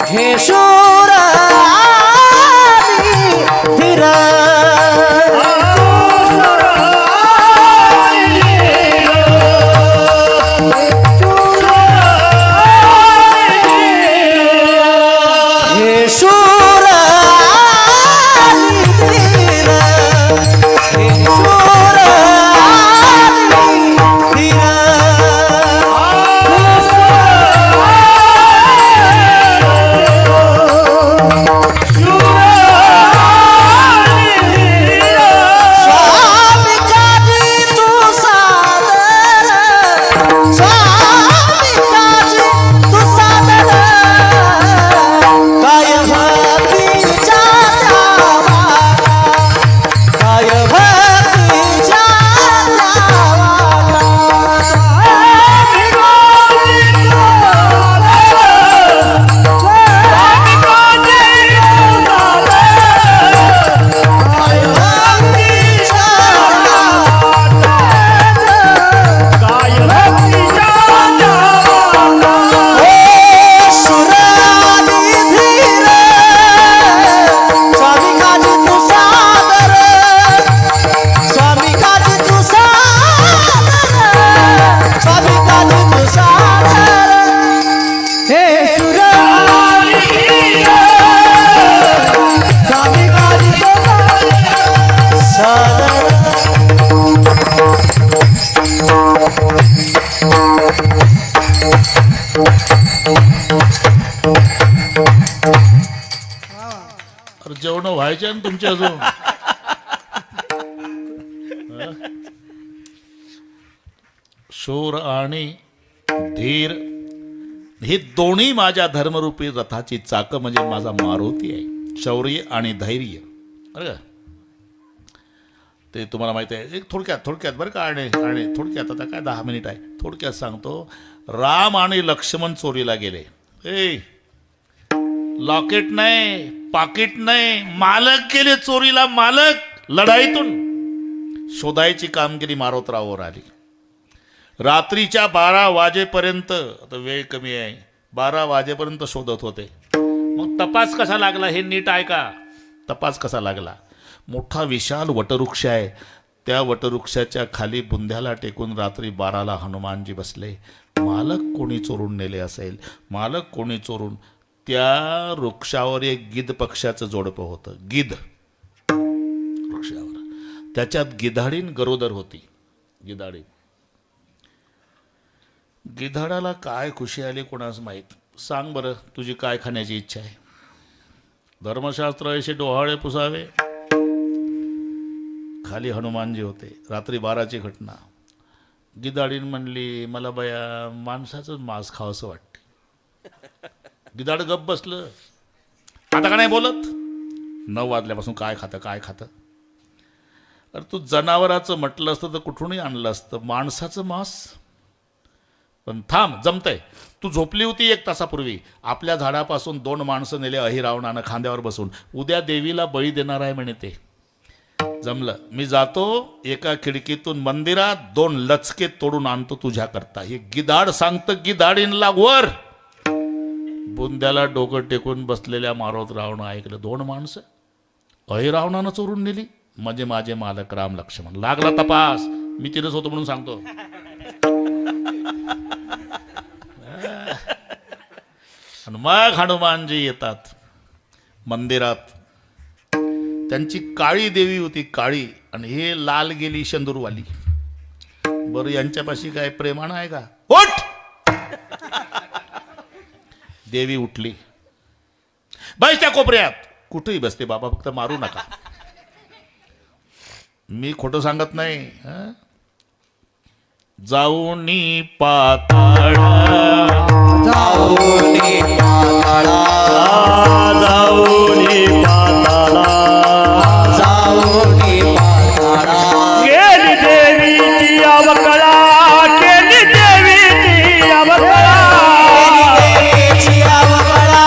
हे शूर आणि धीर, हे शूर आणि धीर, हे शूर आणि धीर. स्वामी काजी तू सादर, स्वामी काजी तू सादर, काय भक्तीच्या द्यावा, काय भक्तीच्या जेवण व्हायचे ना तुमचे अजून. शूर आणि धीर हे दोन्ही माझ्या धर्मरूपी रथाची चाकं म्हणजे माझा मारुती आहे. शौर्य आणि धैर्य. बरं का, ते तुम्हाला माहिती आहे. एक थोडक्यात बरं का, आणि थोडक्यात, आता काय 10 मिनिट आहे, थोडक्यात सांगतो. राम आणि लक्ष्मण चोरीला गेले. लॉकेट नाही, पाकिट नाही, मालक गेले चोरीला. मालक लढाईतून शोधायची कामगिरी मारोतरावावर आली. रात्रीच्या 12 वाजेपर्यंत, आता वेळ कमी आहे, 12 वाजेपर्यंत शोधत होते. मग तपास कसा लागला हे नीट ऐका. तपास कसा लागला. मोठा विशाल वटवृक्ष आहे. त्या वटवृक्षाच्या खाली बुंध्याला टेकून रात्री 12ला हनुमानजी बसले. मालक कोणी चोरून नेले असेल, मालक कोणी चोरून. त्या वृक्षावर एक गिध पक्षाचं जोडपं होतं. गिध वृक्षावर, त्याच्यात गिधाडीन गरोदर होती. गिधाडाला काय खुशी आली कोणास माहीत. सांग बरं, तुझी काय खाण्याची इच्छा आहे. धर्मशास्त्र असे डोहाळे पुसावे. खाली हनुमानजी होते. रात्री 12ची घटना. गिधाडीन म्हणली, मला बया माणसाचंच मांस खावंसं वाटते. गिधाड गप बसलं. आता का नाही बोलत. 9 वाजल्यापासून काय खातं. अरे तू जनावराचं म्हटलं असतं तर कुठूनही आणलं असतं, माणसाचं मांस. पण थांब, जमतंय. तू झोपली होती 1 तासापूर्वी. आपल्या झाडापासून 2 माणसं नेले अहिरावणानं खांद्यावर बसून. उद्या देवीला बळी देणार आहे म्हणे ते. जमलं. मी जातो एका खिडकीतून मंदिरात 2 लचके तोडून आणतो तुझ्याकरता. हे गिधाड सांगतं गिधाडींला वर. बुंद्याला डोकं टेकून बसलेल्या मारोतरावनं ऐकलं. 2 माणसं अहिरावणानं चोरून नेली म्हणजे माझे मालक राम लक्ष्मण. लागला तपास. मी तिथंच होतो म्हणून सांगतो. आणि मग हनुमानजी येतात मंदिरात. त्यांची काळी देवी होती, काळी, आणि हे लाल गेली शेंदूरवाली. बरं, यांच्यापाशी काय प्रेमानं आहे का? उठ! देवी उठली. बस त्या कोपऱ्यात. कुठेही बसते बाबा, फक्त मारू नका. मी खोटं सांगत नाही. हं? जाऊनी पाताळा, जाऊनी पाताळा, जाऊनी पाताळा जाऊनी पाताळा, केली देवीची अवकळा, केली देवीची अवकळा, देवीची अवकळा,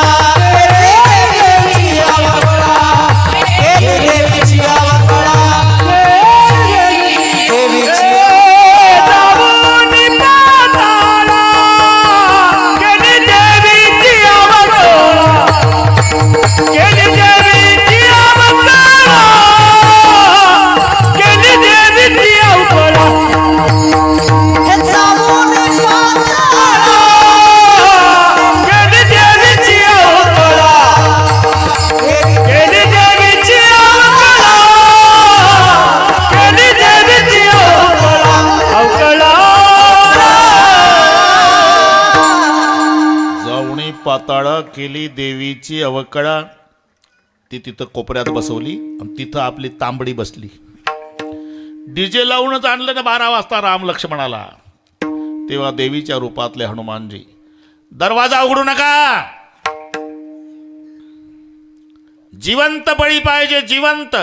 देवीची अवकळा, देवीची अवकळा, देवीची जाऊनी पाताळा, केली देवीची अवकळा, केली देवीची अवकळा, केली देवीची अवकळा, हे जाऊनी पाताळा, केली देवीची अवकळा, केली देवीची अवकळा, केली देवीची अवकळा, अवकळा. जाऊनी पाताळा, केली देवीची अवकळा. ती तिथं कोपऱ्यात बसवली आणि तिथं आपली तांबडी बसली. डीजे लावूनच आणलं ना 12 वाजता राम लक्ष्मणाला. तेव्हा देवीच्या रूपातले हनुमानजी, दरवाजा उघडू नका, जिवंत बळी पाहिजे, जिवंत.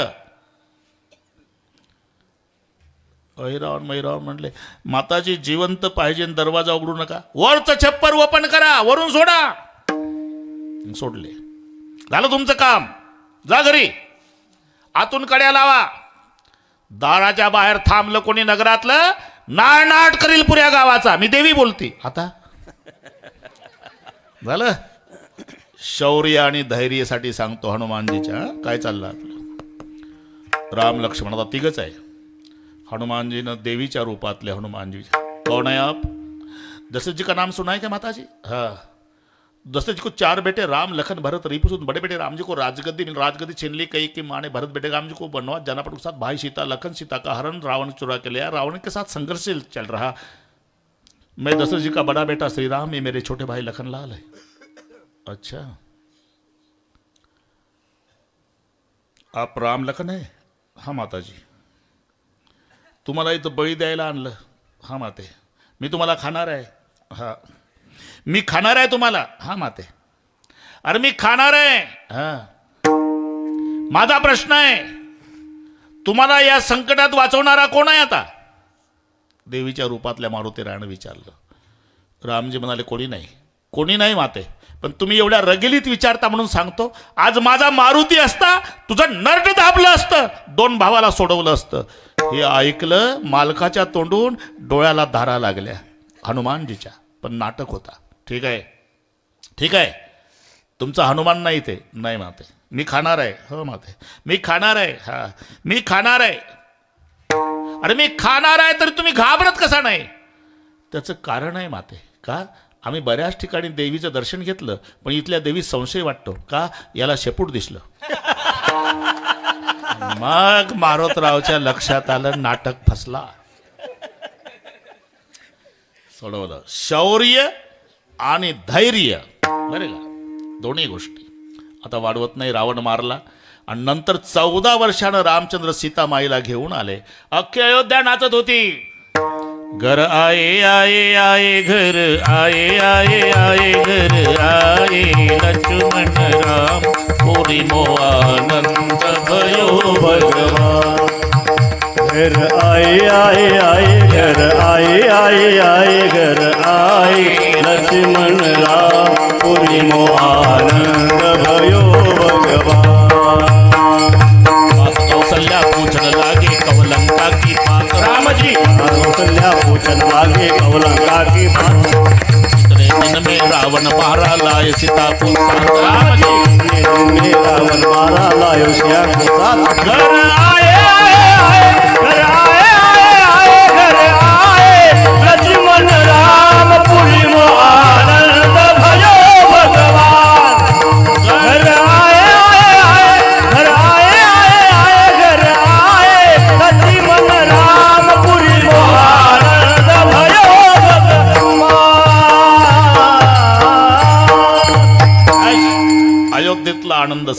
अहिरावण मैरावण म्हणले, माताजी जिवंत पाहिजे, दरवाजा उघडू नका. वरचं छप्पर ओपन करा, वरून सोडा. सोडले. झालं तुमचं काम, जा घरी. आतून कड्या लावा. दाराच्या बाहेर थांबलं कोणी नगरातलं, नाट करील पुऱ्या गावाचा. मी देवी बोलते आता. झालं. शौर्य आणि धैर्यासाठी सांगतो हनुमानजीच्या. काय चाललं आपलं? राम लक्ष्मण आता तिघच आहे. हनुमानजीनं देवीच्या रूपातले हनुमानजी. कौन है आप? दशरथ जी का नाम सुना है क्या माताजी? हाँ. दशरथ जी को 4 बेटे राम लखन भरत रिपुसुन, बड़े बेटे राम जी को राजगद्दी छीन ली कई की माँ ने भरत बेटे राम जी को बनवास जाना पड़ा। साथ भाई सीता लखन सीता का हरण रावण चुरा के लिया। रावण के साथ संघर्ष चल रहा। मैं दशरथ जी का बड़ा बेटा श्री राम, ये मेरे छोटे भाई लखन लाल है। अच्छा, आप राम लखन है? हाँ माता जी. तुम्हाला इथं बळी द्यायला आणलं? हाँ माते. मी तुम्हाला खाणार आहे? हाँ. मी खाणार आहे तुम्हाला? हाँ माते. अरे मी खाणार आहे. हाँ. माझा प्रश्न आहे, तुम्हाला या संकटात वाचवणारा कोण आहे आता? देवीच्या रूपातल्या मारुती रायानं विचारलं. रामजी म्हणाले, कोणी नाही, कोणी नाही माते, पण तुम्ही एवढ्या रगिलीत विचारता म्हणून सांगतो. आज माझा मारुती असता तुझं नरड दाबलं असतं, 2 भावाला सोडवलं असतं. हे ऐकलं मालकाच्या तोंडून डोळ्याला धारा लागल्या हनुमानजीच्या. पण नाटक होता. ठीक आहे, ठीक आहे, तुमचा हनुमान नाही ते. नाही माते, मी खाणार आहे. हो माते, मी खाणार आहे. हा, मी खाणार आहे. अरे मी खाणार आहे तरी तुम्ही घाबरत कसा नाही? त्याचं कारण आहे माते. का? आम्ही बऱ्याच ठिकाणी देवीचं दर्शन घेतलं, पण इथल्या देवी संशय वाटतो. का? याला शेपूट दिसलं. मग मारोतरावच्या लक्षात आलं, नाटक फसला. सोडवलं. शौर्य आणि धैर्य, बरे का, दोन्ही गोष्टी. आता वाढवत नाही. रावण मारला आणि नंतर 14 वर्षानं रामचंद्र सीतामाईला घेऊन आले. अख्खी अयोध्या नाचत होती. घर आए आए आए घर आए आए आए घर आए लक्ष्मण राम पुरी मो आनंद भयो भगवान. घर आए आए आए घर आए आए आए घर आए लक्ष्मण राम पुरी मो आनंद भयो भगवान. कौशल्या पूछन लागे कवलंका की बात. रामजी कौशल्या पूछन लागे कवलंका की बात. इतने दिन में रावण मारा लाए सीता को साथ. रामजी में रावण मारा लायो श्या को साथ. घर आए घर आए आए आए घर आए लक्ष्मण राम पुरी मो आनंद भयो भगवान. घर आए आए आए घर आए आए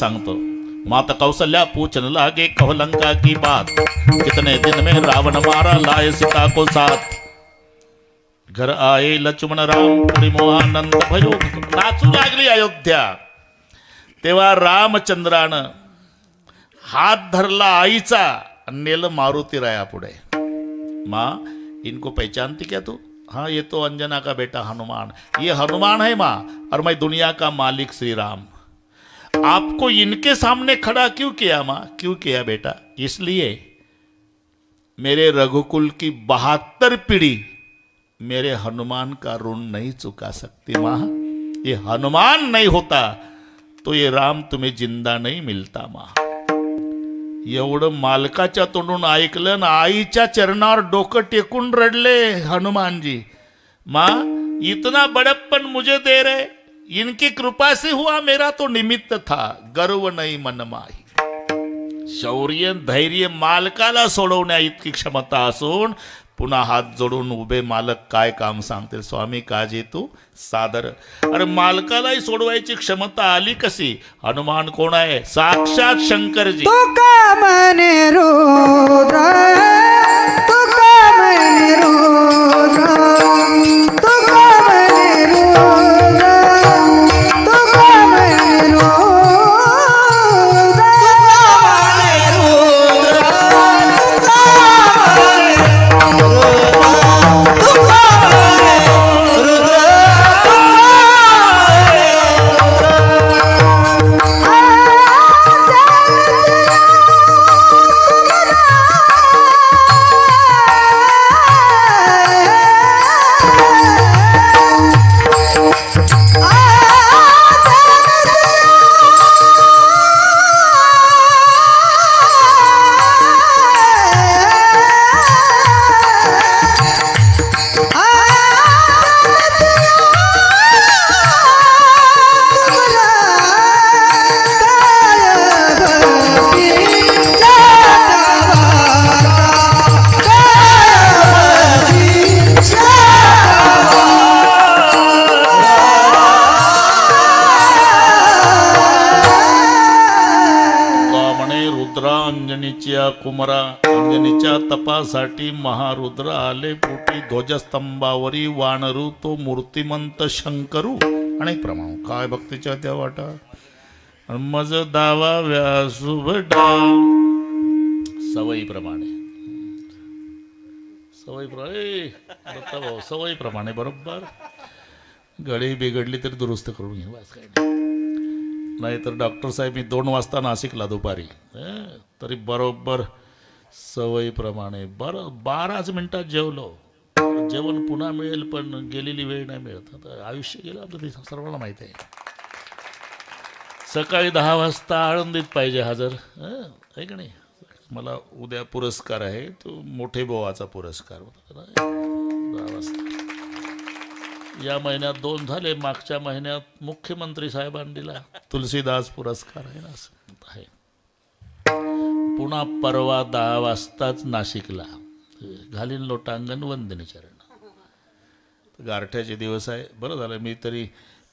सांगतो. माता कौशल्या पूछन लागे कहो लंका की बात, कितने दिन में रावण मारा लाए सीता को साथ. घर आए लक्ष्मण राम पुरी मोहानंद भयो. नाचू लागली अयोध्या. तेव्हा रामचंद्रानं हात धरला आईचा आणि नेलं मारुतीराया पुढे. माँ इनको पहचानती क्या तू? हाँ ये तो अंजना का बेटा हनुमान. ये हनुमान है माँ, और मैं दुनिया का मालिक श्री राम. आपको इनके सामने खड़ा क्यों किया माँ? क्यों किया बेटा? इसलिए मेरे रघुकुल की 72 पीढ़ी मेरे हनुमान का ऋण नहीं चुका सकती माँ. ये हनुमान नहीं होता तो ये राम तुम्हें जिंदा नहीं मिलता माँ. एवढं मालकाच्या तोंडून ऐकलं ना, आईच्या चरणावर डोकं टेकून रडले हनुमानजी. माँ इतना बड़प्पन मुझे दे रहे, इनकी कृपा से हुआ, मेरा तो निमित्त था, गर्व नाही मन माही. शौर्य धैर्य मालकाला सोडवण्या इतकी क्षमता असून पुन्हा हात जोडून उभे मालक काय काम सांगतील? स्वामी काजी तू सादर. अरे मालकालाही सोडवायची क्षमता आली कशी? हनुमान कोण आहे? साक्षात शंकरजी. तुका मने रुद्र, तुका मने रुद्र, तुका मने रुद्र, तुका मने रुद्र. अंजनीच्या कुमरा. अंजनीच्या तपासाठी महारुद्र आले पोटी. ध्वजस्तंभावरी वानरू तो मूर्तिमंत शंकरू. अनेक प्रमाण काय भक्तीच्या त्या वाटा. मज दावा व्यासुभटा. सवयीप्रमाणे सवयीप्रमाणे बरोबर. गळी बिघडली तरी दुरुस्त करून घेऊ, असं काही नाही. नाहीतर डॉक्टर साहेब मी 2 वाजता नाशिकला दुपारी, तरी बरोबर सवयीप्रमाणे 12च मिनिटात जेवलो. जेवण पुन्हा मिळेल पण गेलेली वेळ नाही मिळत. आता आयुष्य गेलं आपलं, ते सर्वांना माहिती आहे. सकाळी 10 वाजता आळंदीत पाहिजे हजर, आहे का नाही. मला उद्या पुरस्कार आहे, तो मोठे बोवाचा पुरस्कार होता. 10 वाजता. या महिन्यात 2 झाले. मागच्या महिन्यात मुख्यमंत्री साहेबांनी दिला तुलसीदास पुरस्कार आहे ना, असं आहे. पुन्हा परवा 10 वाजताच नाशिकला घालीन लोटांगण वंदनी चरण. गारठ्याचे दिवस आहे. बरं झालं मी तरी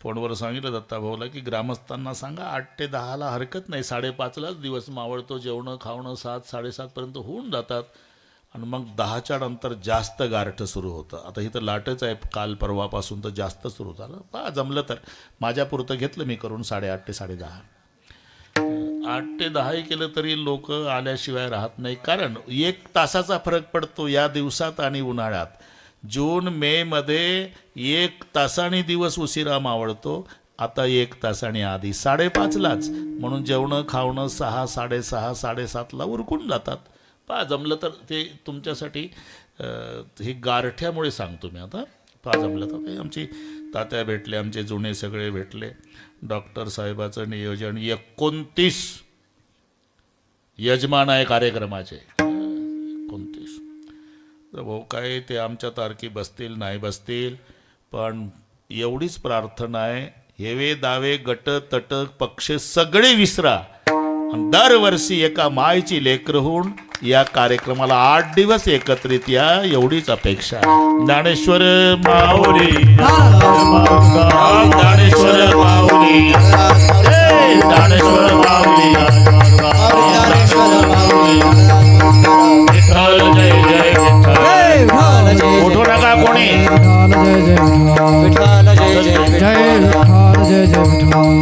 फोनवर सांगितलं दत्ताभाऊला की ग्रामस्थांना सांगा 8 ते 10ला हरकत नाही. 5:30लाच दिवस मावळतो. जेवणं खावणं 7-7:30पर्यंत होऊन जातात आणि मग 10च्या नंतर जास्त गारठं सुरू होतं. आता ही तर लाटच आहे, काल परवापासून तर जास्त सुरू झालं. पहा जमलं तर माझ्यापुरतं घेतलं मी करून 8:30 ते 10:30. 8 ते 10ही केलं तरी लोक आल्याशिवाय राहत नाही. कारण 1 तासाचा फरक पडतो या दिवसात आणि उन्हाळ्यात. जून मे मध्ये 1 तासाने दिवस उशिरा मावळतो. आता 1 तासाने आधी 5:30लाच. म्हणून जेवणं खावणं 6, 6:30, 7:30ला उरकून जातात. पहा जमलं तर ते तुमच्यासाठी हे गारठ्यामुळे सांगतो मी. आता पहा जमलं तर काही आमची तात्या भेटले, आमचे जुने सगळे भेटले. डॉक्टर साहेबाचं नियोजन 29 यजमान आहे कार्यक्रमाचे. 29 भाऊ काय ते आमच्या तारखी बसतील नाही बसतील, पण एवढीच प्रार्थना आहे. हेवे दावे गट तट पक्ष सगळे विसरा, दरवर्षी एका मायची लेकरं होऊन या कार्यक्रमाला 8 दिवस एकत्रित या एवढीच अपेक्षा आहे. ज्ञानेश्वर माऊली, ज्ञानेश्वर माऊली, हे ज्ञानेश्वर माऊली, विठ्ठल जय जय विठ्ठल. उठू नका कोणी. विठ्ठल जय जय जय विठ्ठल जय जय विठ्ठल